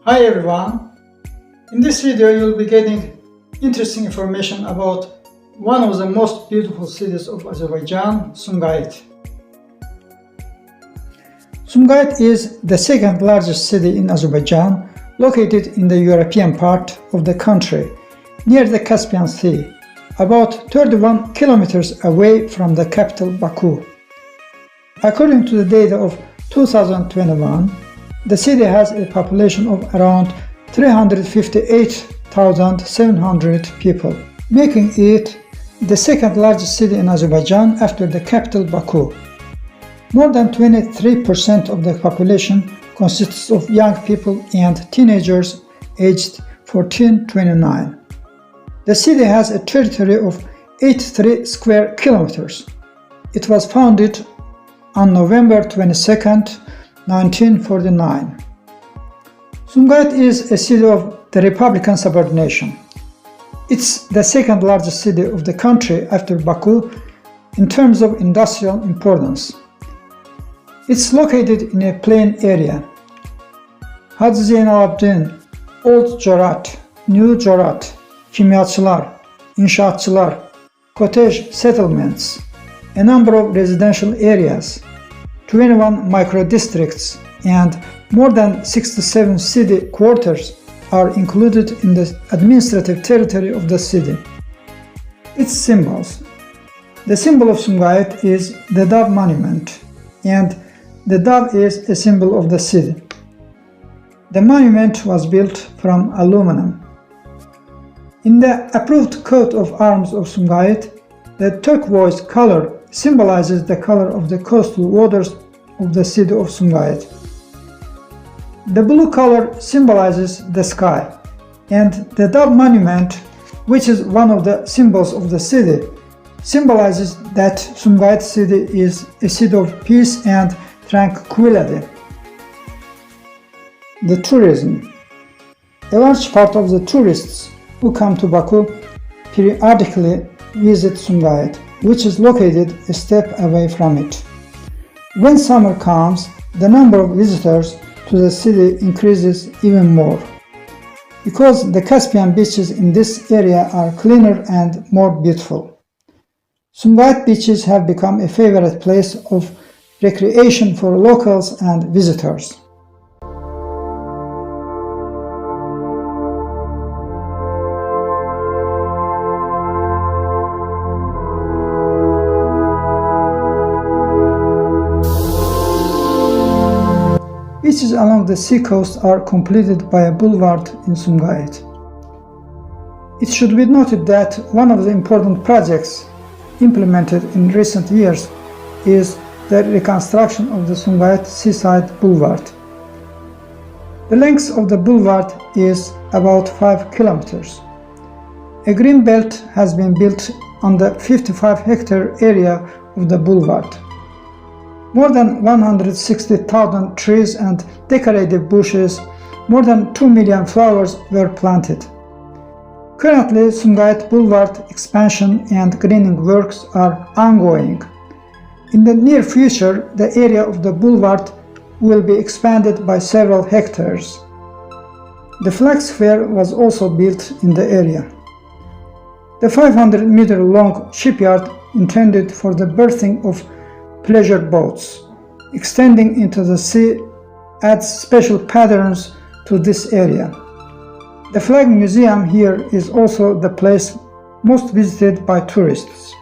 Hi everyone, in this video you'll be getting interesting information about one of the most beautiful cities of Azerbaijan, Sumgayit. Sumgayit is the second largest city in Azerbaijan, located in the European part of the country, near the Caspian Sea, about 31 kilometers away from the capital Baku. According to the data of 2021, the city has a population of around 358,700 people, making it the second largest city in Azerbaijan after the capital Baku. More than 23% of the population consists of young people and teenagers aged 14-29. The city has a territory of 83 square kilometers. It was founded on November 22nd, 1949. Sumgayit is a city of the Republican subordination. It's the second largest city of the country after Baku in terms of industrial importance. It's located in a plain area. Haji Zeynalabdin, Old Corat, New Corat, Kimyachilar, İnshaatchılar, Kotej settlements, a number of residential areas, 21 microdistricts, and more than 67 city quarters are included in the administrative territory of the city. Its symbols. The symbol of Sumgayit is the dove monument, and the dove is a symbol of the city. The monument was built from aluminum. In the approved coat of arms of Sumgayit, the turquoise color symbolizes the color of the coastal waters of the city of Sumgayit. The blue color symbolizes the sky, and the dove monument, which is one of the symbols of the city, symbolizes that Sumgayit city is a city of peace and tranquility. The tourism. A large part of the tourists who come to Baku periodically visit Sumgayit, which is located a step away from it. When summer comes, the number of visitors to the city increases even more, because the Caspian beaches in this area are cleaner and more beautiful. Sumgayit beaches have become a favorite place of recreation for locals and visitors. Beaches along the seacoast are completed by a boulevard in Sumgayit. It should be noted that one of the important projects implemented in recent years is the reconstruction of the Sumgayit Seaside Boulevard. The length of the boulevard is about 5 kilometers. A green belt has been built on the 55-hectare area of the boulevard. More than 160,000 trees and decorative bushes, more than 2 million flowers were planted. Currently, Sumgayit Boulevard expansion and greening works are ongoing. In the near future, the area of the boulevard will be expanded by several hectares. The flag sphere was also built in the area. The 500-meter-long shipyard intended for the berthing of pleasure boats extending into the sea adds special patterns to this area. The Flag Museum here is also the place most visited by tourists.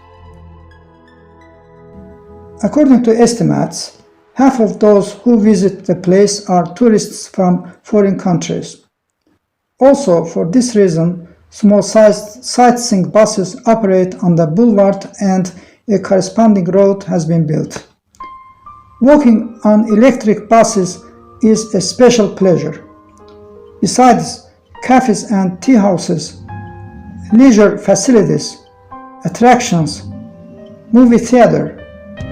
According to estimates, half of those who visit the place are tourists from foreign countries. Also, for this reason, small-sized sightseeing buses operate on the boulevard and a corresponding road has been built. Walking on electric buses is a special pleasure. Besides cafes and tea houses, leisure facilities, attractions, movie theater,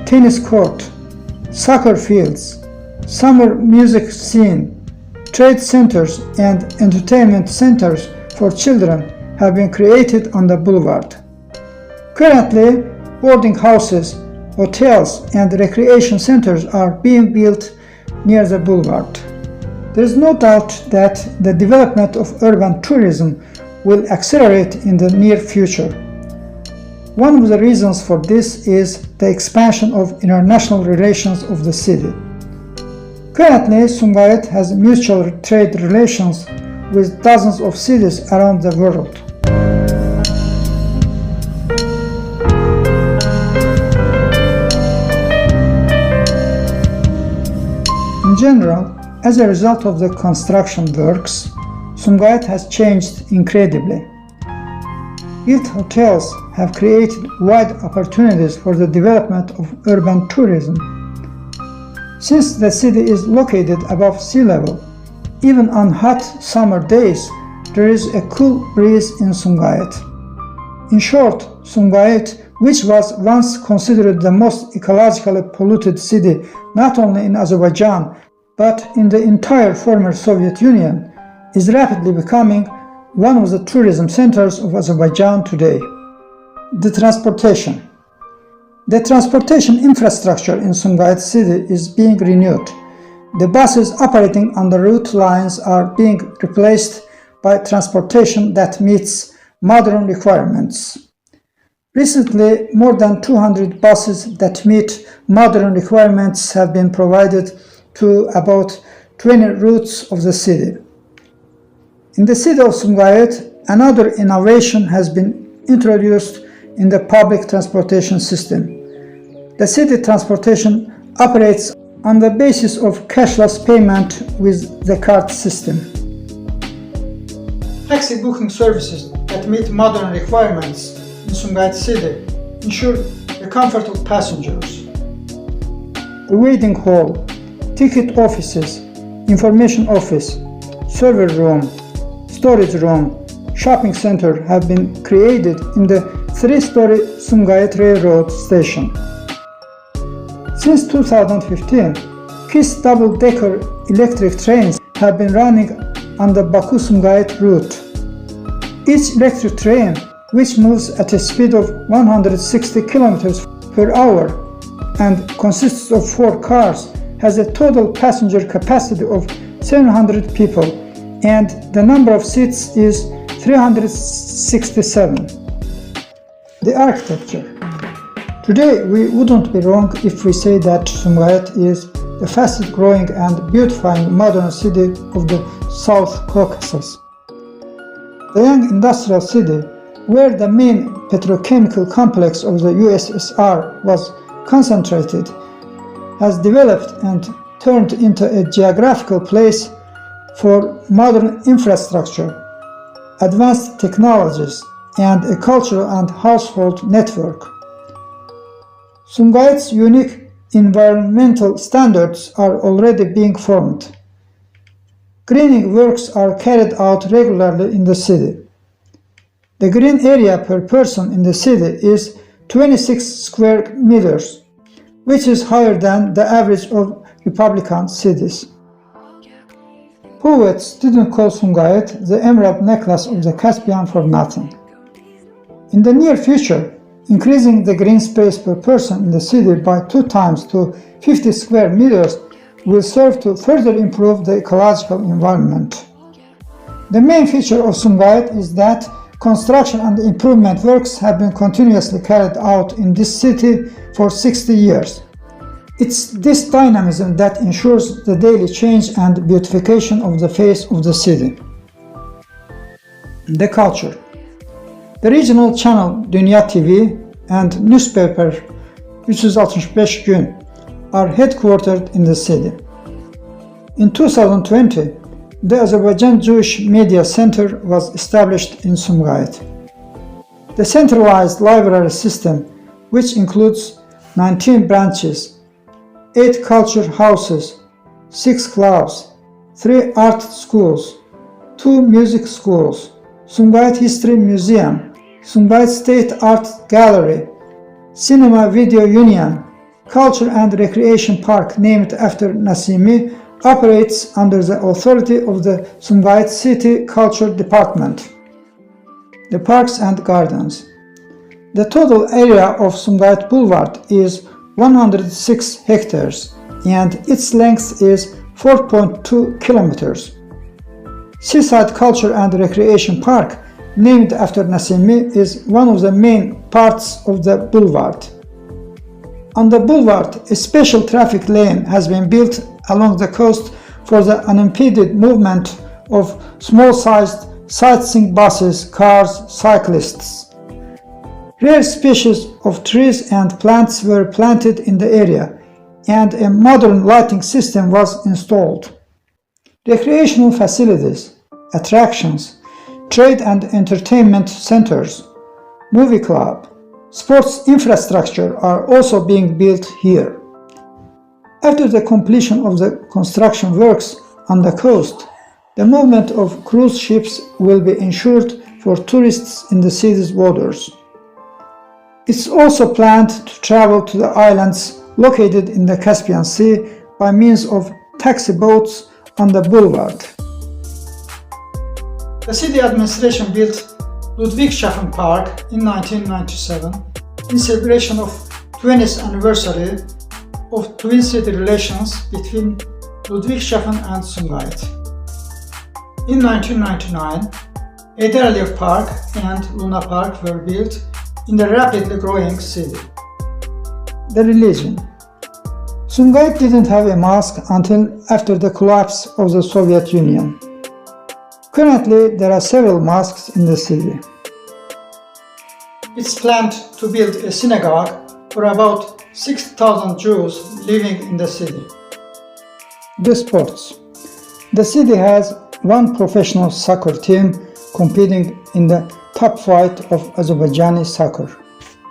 tennis court, soccer fields, summer music scene, trade centers and entertainment centers for children have been created on the boulevard. Currently, boarding houses, hotels, and recreation centers are being built near the boulevard. There is no doubt that the development of urban tourism will accelerate in the near future. One of the reasons for this is the expansion of international relations of the city. Currently, Sumgayit has mutual trade relations with dozens of cities around the world. In general, as a result of the construction works, Sumgayit has changed incredibly. Built hotels have created wide opportunities for the development of urban tourism. Since the city is located above sea level, even on hot summer days, there is a cool breeze in Sumgayit. In short, Sumgayit, which was once considered the most ecologically polluted city not only in Azerbaijan but in the entire former Soviet Union, is rapidly becoming one of the tourism centers of Azerbaijan today. The transportation. The transportation infrastructure in Sumgait City is being renewed. The buses operating on the route lines are being replaced by transportation that meets modern requirements. Recently, more than 200 buses that meet modern requirements have been provided to about 20 routes of the city. In the city of Sumgayit, another innovation has been introduced in the public transportation system. The city transportation operates on the basis of cashless payment with the card system. Taxi booking services that meet modern requirements in Sumgait City ensure the comfort of passengers. The waiting hall, ticket offices, information office, server room, storage room, shopping center have been created in the three-story Sumgayit Railroad station. Since 2015, KISS double-decker electric trains have been running on the Baku-Sumgayit route. Each electric train, which moves at a speed of 160 km per hour and consists of 4 cars, has a total passenger capacity of 700 people, and the number of seats is 367. The architecture. Today, we wouldn't be wrong if we say that Sumgayit is the fastest growing and beautifying modern city of the South Caucasus. The young industrial city, where the main petrochemical complex of the USSR was concentrated, has developed and turned into a geographical place for modern infrastructure, advanced technologies, and a cultural and household network. Sumgayit's unique environmental standards are already being formed. Greening works are carried out regularly in the city. The green area per person in the city is 26 square meters, which is higher than the average of Republican cities. Poets didn't call Sumgayit the emerald necklace of the Caspian for nothing. In the near future, increasing the green space per person in the city by 2 times to 50 square meters will serve to further improve the ecological environment. The main feature of Sumgayit is that construction and improvement works have been continuously carried out in this city for 60 years. It's this dynamism that ensures the daily change and beautification of the face of the city. The culture. The regional channel Dünya TV and newspaper 365 Gün are headquartered in the city. In 2020, the Azerbaijan Jewish Media Center was established in Sumgayit. The centralized library system, which includes 19 branches, 8 culture houses, 6 clubs, 3 art schools, 2 music schools, Sumgayit History Museum, Sumgayit State Art Gallery, Cinema Video Union, Culture and Recreation Park named after Nasimi, operates under the authority of the Sumgayit City Culture Department. The parks and gardens. The total area of Sumgayit Boulevard is 106 hectares and its length is 4.2 kilometers. Seaside Culture and Recreation Park, named after Nasimi, is one of the main parts of the boulevard. On the boulevard, a special traffic lane has been built along the coast for the unimpeded movement of small-sized sightseeing buses, cars, cyclists. Rare species of trees and plants were planted in the area, and a modern lighting system was installed. Recreational facilities, attractions, trade and entertainment centers, movie club, sports infrastructure are also being built here. After the completion of the construction works on the coast, the movement of cruise ships will be ensured for tourists in the city's waters. It's also planned to travel to the islands located in the Caspian Sea by means of taxi boats on the boulevard. The city administration built Ludwigshafen Park in 1997 in celebration of 20th anniversary of twin city relations between Ludwigshafen and Sumgait. In 1999, Ederlier Park and Luna Park were built in the rapidly growing city. The religion. Sumgait didn't have a mosque until after the collapse of the Soviet Union. Currently, there are several mosques in the city. It's planned to build a synagogue for about 6,000 Jews living in the city. The sports. The city has one professional soccer team competing in the top flight of Azerbaijani soccer,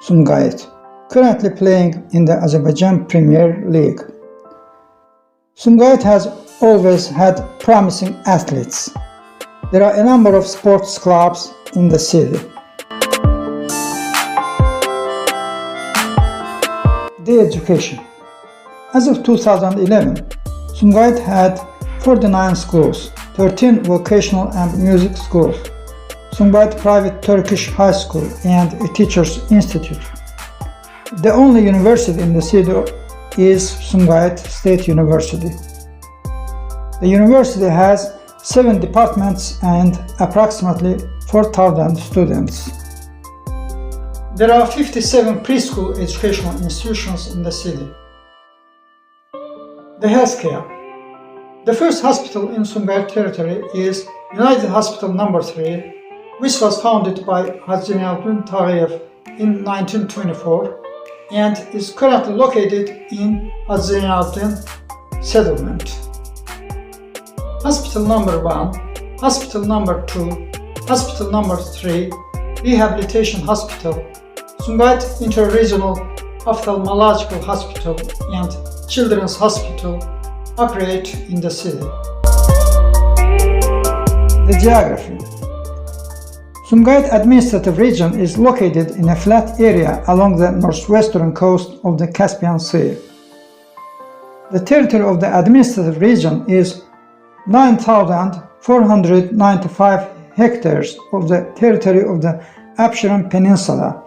Sumgayit, currently playing in the Azerbaijan Premier League. Sumgayit has always had promising athletes. There are a number of sports clubs in the city. The education. As of 2011, Sumgayit had 49 schools, 13 vocational and music schools, Sumgayit Private Turkish High School, and a Teachers Institute. The only university in the city is Sumgayit State University. The university has 7 departments and approximately 4,000 students. There are 57 preschool educational institutions in the city. The healthcare. The first hospital in Sumgayit territory is United Hospital No. 3, which was founded by Haji Zeynalabdin in 1924 and is currently located in Haji Zeynalabdin settlement. Hospital No. 1, Hospital No. 2, Hospital No. 3, Rehabilitation Hospital, Sumgayit Interregional Ophthalmological Hospital and Children's Hospital operate in the city. The geography. Sumgayit Administrative Region is located in a flat area along the northwestern coast of the Caspian Sea. The territory of the administrative region is 9,495 hectares of the territory of the Absheron Peninsula.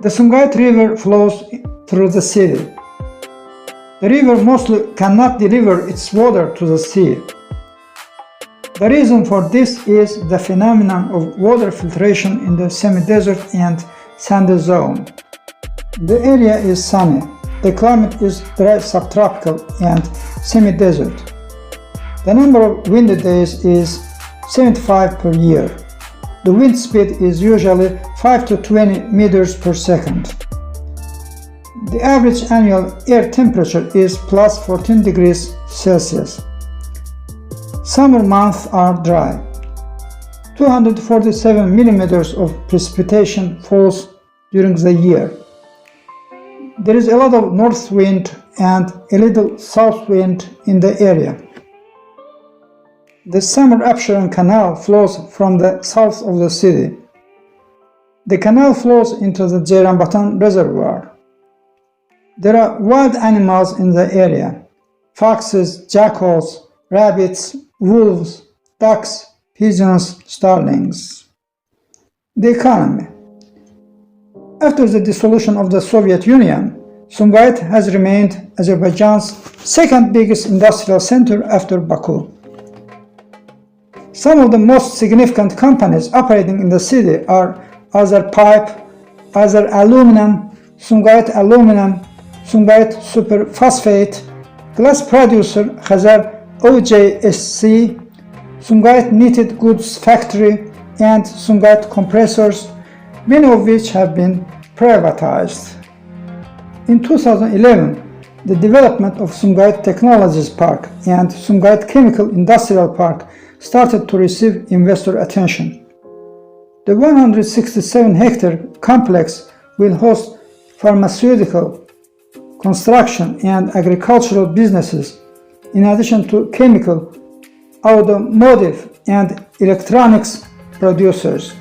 The Sumgayit River flows through the city. The river mostly cannot deliver its water to the sea. The reason for this is the phenomenon of water filtration in the semi-desert and sandy zone. The area is sunny. The climate is dry subtropical and semi-desert. The number of windy days is 75 per year. The wind speed is usually 5 to 20 meters per second. The average annual air temperature is plus 14 degrees Celsius. Summer months are dry. 247 millimeters of precipitation falls during the year. There is a lot of north wind and a little south wind in the area. The Summer Absheron Canal flows from the south of the city. The canal flows into the Ceyranbatan Reservoir. There are wild animals in the area: foxes, jackals, rabbits, wolves, ducks, pigeons, starlings. The economy. After the dissolution of the Soviet Union, Sumgayit has remained Azerbaijan's second biggest industrial center after Baku. Some of the most significant companies operating in the city are Azerpipe, Azer Aluminum, Sumgayit Aluminum, Sumgayit Superphosphate, glass producer Khazer OJSC, Sumgayit Knitted Goods Factory, and Sumgayit Compressors, many of which have been privatized. In 2011, the development of Sumgayit Technologies Park and Sumgayit Chemical Industrial Park started to receive investor attention. The 167-hectare complex will host pharmaceutical, construction, and agricultural businesses, in addition to chemical, automotive, and electronics producers.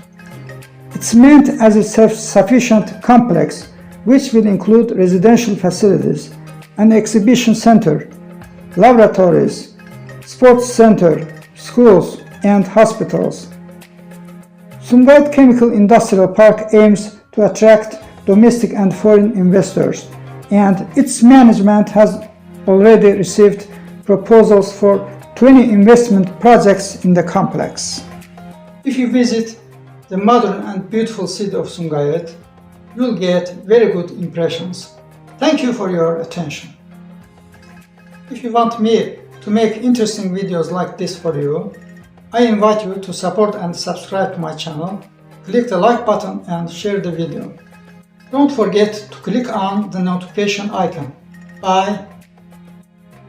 It's meant as a self-sufficient complex which will include residential facilities, an exhibition center, laboratories, sports center, schools, and hospitals. Sumgayit Chemical Industrial Park aims to attract domestic and foreign investors, and its management has already received proposals for 20 investment projects in the complex. If you visit the modern and beautiful city of Sumgayit, you'll get very good impressions. Thank you for your attention. If you want me to make interesting videos like this for you, I invite you to support and subscribe to my channel, click the like button and share the video. Don't forget to click on the notification icon. Bye.